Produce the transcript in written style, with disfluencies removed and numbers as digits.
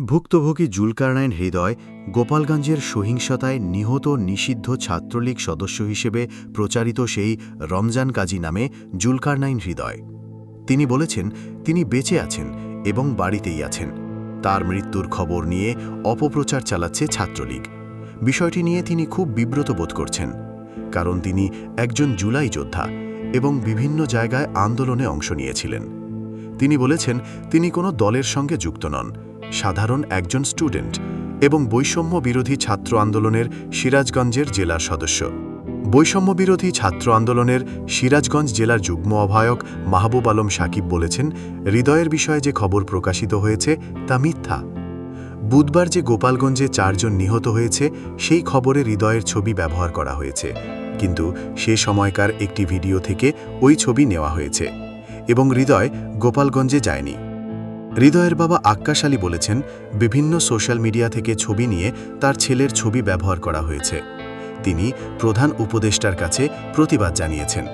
ভুক্তভোগী জুলকারনাইন হৃদয় গোপালগঞ্জের সহিংসতায় নিহত নিষিদ্ধ ছাত্রলীগ সদস্য হিসেবে প্রচারিত সেই রমজান কাজী নামে জুলকারনাইন হৃদয়। তিনি বলেছেন তিনি বেঁচে আছেন এবং বাড়িতেই আছেন। তার মৃত্যুর খবর নিয়ে অপপ্রচার চালাচ্ছে ছাত্রলীগ। বিষয়টি নিয়ে তিনি খুব বিব্রত বোধ করছেন, কারণ তিনি একজন জুলাই যোদ্ধা এবং বিভিন্ন জায়গায় আন্দোলনে অংশ নিয়েছিলেন। তিনি বলেছেন তিনি কোনো দলের সঙ্গে যুক্ত নন, সাধারণ একজন স্টুডেন্ট এবং বৈষম্য বিরোধী ছাত্র আন্দোলনের সিরাজগঞ্জের জেলার সদস্য। বৈষম্য বিরোধী ছাত্র আন্দোলনের সিরাজগঞ্জ জেলার যুগ্ম আহ্বায়ক মাহবুব আলম সাকিব বলেছেন, হৃদয়ের বিষয়ে যে খবর প্রকাশিত হয়েছে তা মিথ্যা। বুধবার যে গোপালগঞ্জে 4 জন নিহত হয়েছে সেই খবরে হৃদয়ের ছবি ব্যবহার করা হয়েছে, কিন্তু সে সময়কার একটি ভিডিও থেকে ওই ছবি নেওয়া হয়েছে এবং হৃদয় গোপালগঞ্জে যায়নি। হৃদয়ের বাবা আক্কাশ আলী বলেছেন, বিভিন্ন সোশ্যাল মিডিয়া থেকে ছবি নিয়ে তার ছেলের ছবি ব্যবহার করা হয়েছে। তিনি প্রধান উপদেষ্টার কাছে প্রতিবাদ জানিয়েছেন।